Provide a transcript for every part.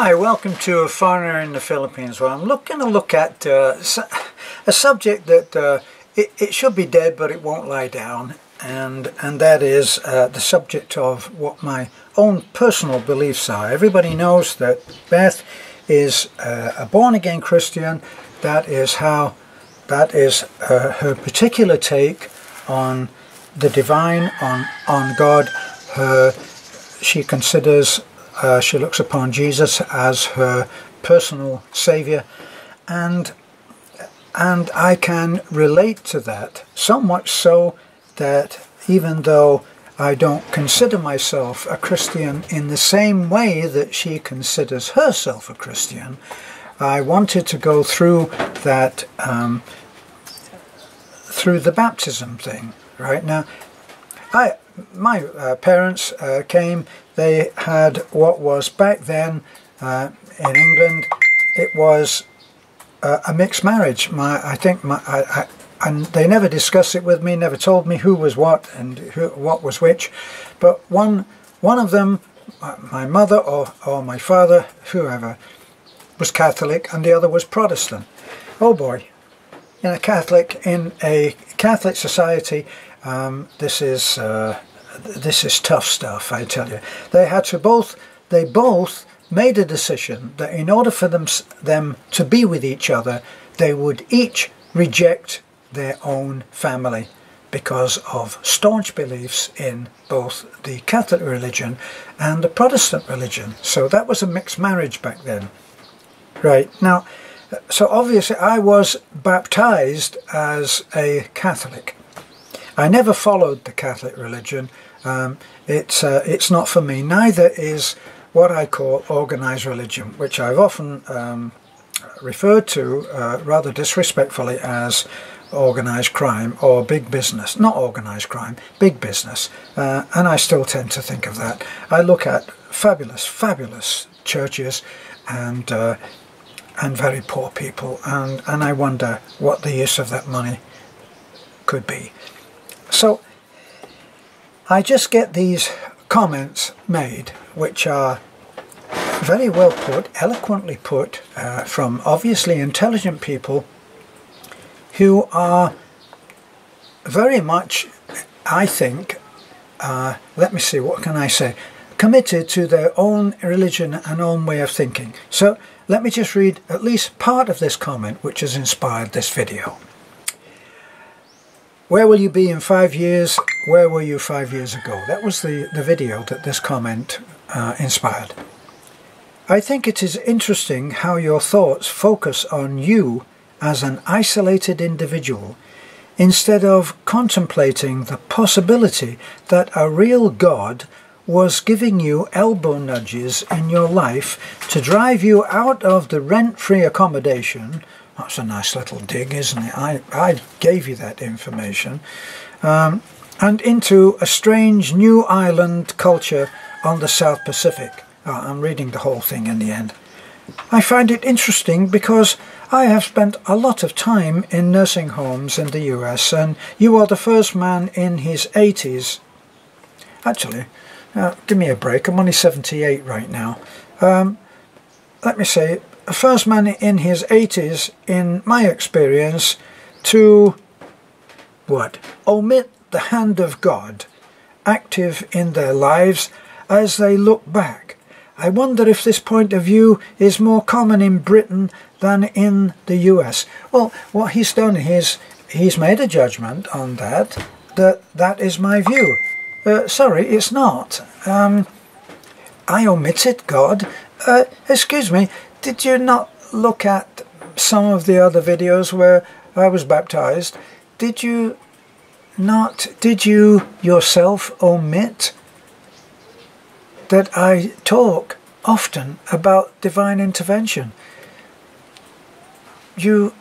Hi, welcome to A Foreigner in the Philippines, where I'm going to look at a subject that it should be dead but it won't lie down, and that is the subject of what my own personal beliefs are. Everybody knows that Beth is a born-again Christian. That is her particular take on the divine, on God. She considers she looks upon Jesus as her personal saviour, and I can relate to that, so much so that even though I don't consider myself a Christian in the same way that she considers herself a Christian, I wanted to go through that, through the baptism thing. Right now, my parents came. They had what was back then in England, it was a mixed marriage. And they never discussed it with me, never told me who was what and what was which. But one of them, my mother or my father, whoever, was Catholic, and the other was Protestant. Oh boy, in a Catholic society, this is tough stuff, I tell you. They both made a decision that in order for them to be with each other, they would each reject their own family because of staunch beliefs in both the Catholic religion and the Protestant religion. So that was a mixed marriage back then. Right, now, so obviously I was baptized as a Catholic. I never followed the Catholic religion. It's not for me. Neither is what I call organised religion, which I've often referred to rather disrespectfully as organised crime or big business. Not organised crime, big business. And I still tend to think of that. I look at fabulous churches and very poor people, and I wonder what the use of that money could be. So I just get these comments made, which are very well put, eloquently put, from obviously intelligent people who are very much, I think, let me see, what can I say, committed to their own religion and own way of thinking. So let me just read at least part of this comment which has inspired this video. Where will you be in 5 years? Where were you 5 years ago? That was the video that this comment inspired. I think it is interesting how your thoughts focus on you as an isolated individual instead of contemplating the possibility that a real God was giving you elbow nudges in your life to drive you out of the rent-free accommodation. That's a nice little dig, isn't it? I gave you that information. And into a strange new island culture on the South Pacific. I'm reading the whole thing in the end. I find it interesting because I have spent a lot of time in nursing homes in the US, and you are the first man in his 80s. Actually, give me a break, I'm only 78 right now. Let me say, the first man in his 80s, in my experience, to, omit the hand of God active in their lives as they look back. I wonder if this point of view is more common in Britain than in the US. Well, what he's done is he's made a judgment on that is my view. Sorry, it's not. I omitted God. Excuse me, did you not look at some of the other videos where I was baptized? Did you yourself omit that I talk often about divine intervention? You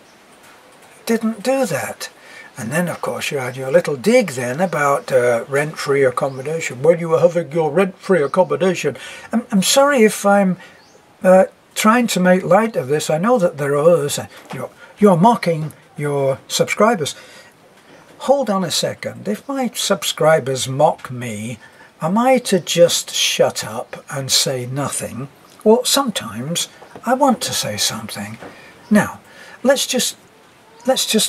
didn't do that. And then, of course, you had your little dig then about rent-free accommodation. When you were having your rent-free accommodation. I'm sorry if I'm trying to make light of this. I know that there are others. You're mocking your subscribers. Hold on a second. If my subscribers mock me, am I to just shut up and say nothing Well, sometimes I want to say something. Now, let's just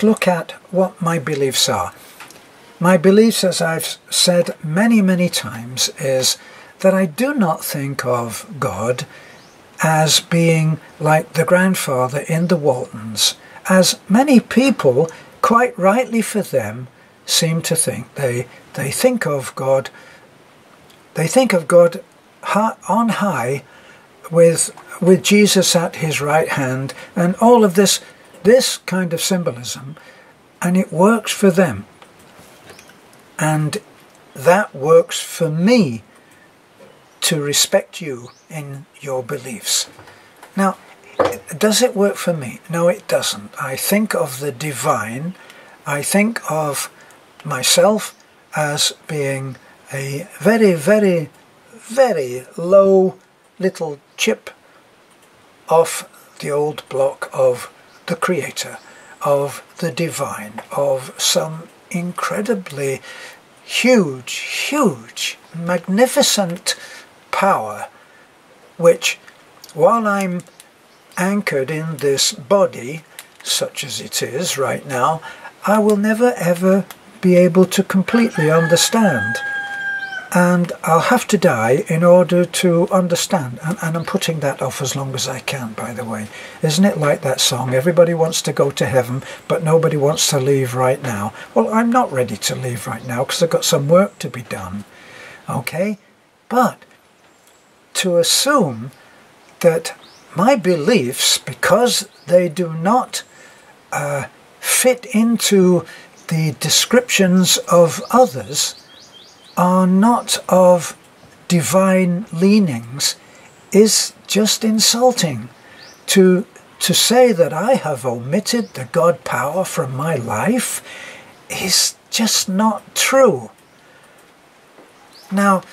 look at what my beliefs are. My beliefs, as I've said many, many times, is that I do not think of God as being like the grandfather in the Waltons, as many people, quite rightly for them, seem to think. They think of God. They think of God on high, with Jesus at his right hand, and all of this kind of symbolism, and it works for them. And that works for me to respect you in your beliefs. Now, does it work for me? No, it doesn't. I think of the divine. I think of myself as being a very, very, very low little chip off the old block of the Creator, of the divine, of some incredibly huge, magnificent power, which, while I'm anchored in this body, such as it is right now, I will never ever be able to completely understand. And I'll have to die in order to understand. And I'm putting that off as long as I can, by the way. Isn't it like that song, everybody wants to go to heaven, but nobody wants to leave right now? Well, I'm not ready to leave right now because I've got some work to be done. Okay? But to assume that my beliefs, because they do not fit into the descriptions of others, are not of divine leanings, is just insulting. To say that I have omitted the God power from my life is just not true. Now,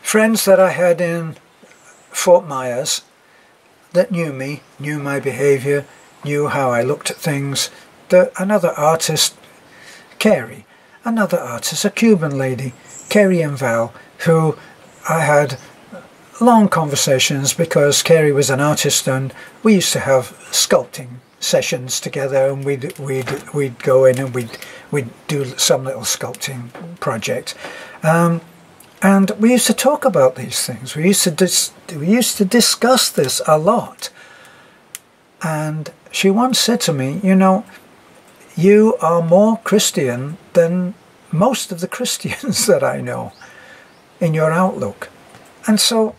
friends that I had in Fort Myers that knew me, knew my behaviour, knew how I looked at things. Another artist, Carrie, another artist, a Cuban lady, Carrie and Val, who I had long conversations because Carrie was an artist and we used to have sculpting sessions together, and we'd go in and we'd do some little sculpting project. And we used to talk about these things. We used to discuss this a lot. And she once said to me, you know, you are more Christian than most of the Christians that I know in your outlook. And so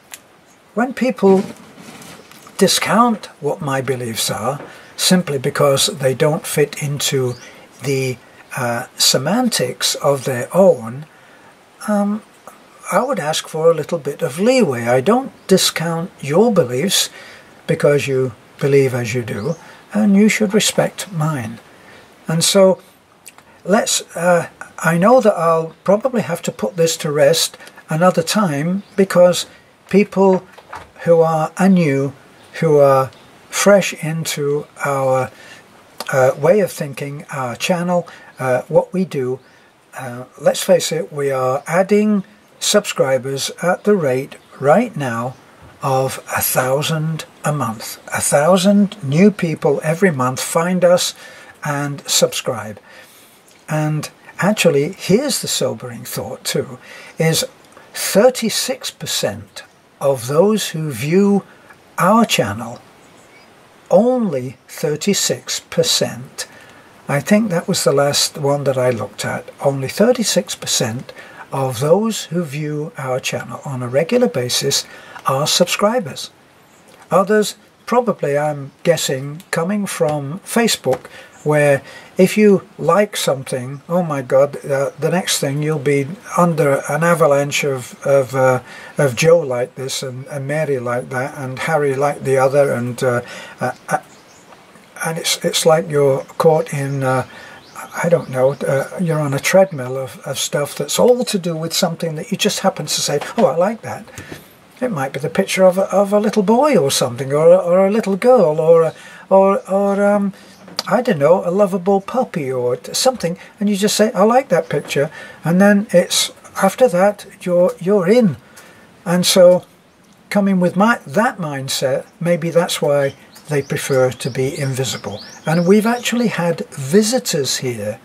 when people discount what my beliefs are simply because they don't fit into the semantics of their own, I would ask for a little bit of leeway. I don't discount your beliefs because you believe as you do, and you should respect mine. And so I know that I'll probably have to put this to rest another time, because people who are anew, who are fresh into our way of thinking, our channel, what we do, let's face it, we are adding subscribers at the rate right now of 1,000 a month. 1,000 new people every month find us and subscribe. And actually, here's the sobering thought too, is 36% of those who view our channel, only 36%, I think that was the last one that I looked at, only 36% of those who view our channel on a regular basis are subscribers. Others, probably I'm guessing, coming from Facebook, where if you like something, oh my God, the next thing you'll be under an avalanche of Joe like this, and Mary like that, and Harry like the other, and it's like you're caught in I don't know, you're on a treadmill of stuff that's all to do with something that you just happen to say, oh, I like that. It might be the picture of a little boy or something, or a little girl, or I don't know, a lovable puppy or something, and you just say, I like that picture, and then it's after that you're in. And so coming with that mindset, maybe that's why they prefer to be invisible. And we've actually had visitors here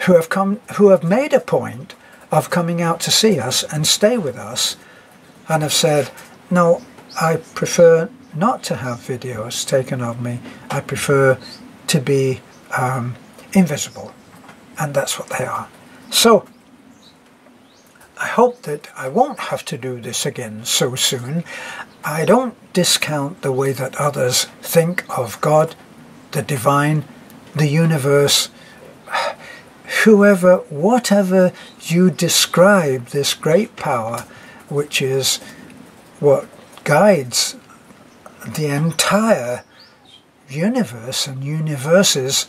who have made a point of coming out to see us and stay with us, and have said, no, I prefer not to have videos taken of me. I prefer to be invisible. And that's what they are. So I hope that I won't have to do this again so soon. I don't discount the way that others think of God, the divine, the universe, whoever, whatever you describe this great power, which is what guides the entire universe and universes.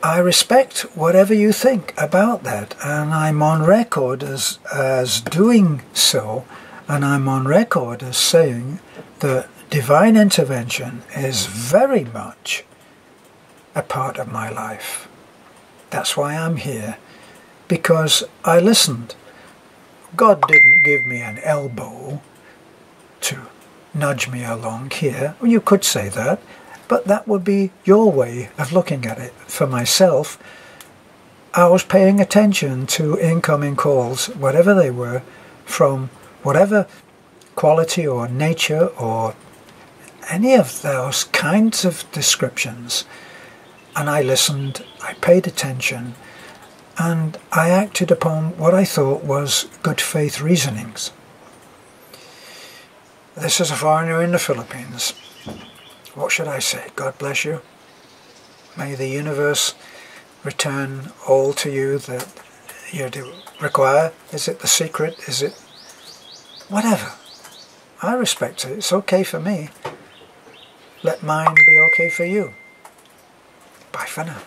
I respect whatever you think about that, and I'm on record as doing so, and I'm on record as saying that divine intervention is very much a part of my life. That's why I'm here, because I listened. God didn't give me an elbow to nudge me along here. Well, you could say that, but that would be your way of looking at it. For myself, I was paying attention to incoming calls, whatever they were, from whatever quality or nature or any of those kinds of descriptions. And I listened, I paid attention, and I acted upon what I thought was good faith reasonings. This is a foreigner in the Philippines. What should I say? God bless you. May the universe return all to you that you do require. Is it the secret? Is it whatever? I respect it. It's okay for me. Let mine be okay for you. Bye for now.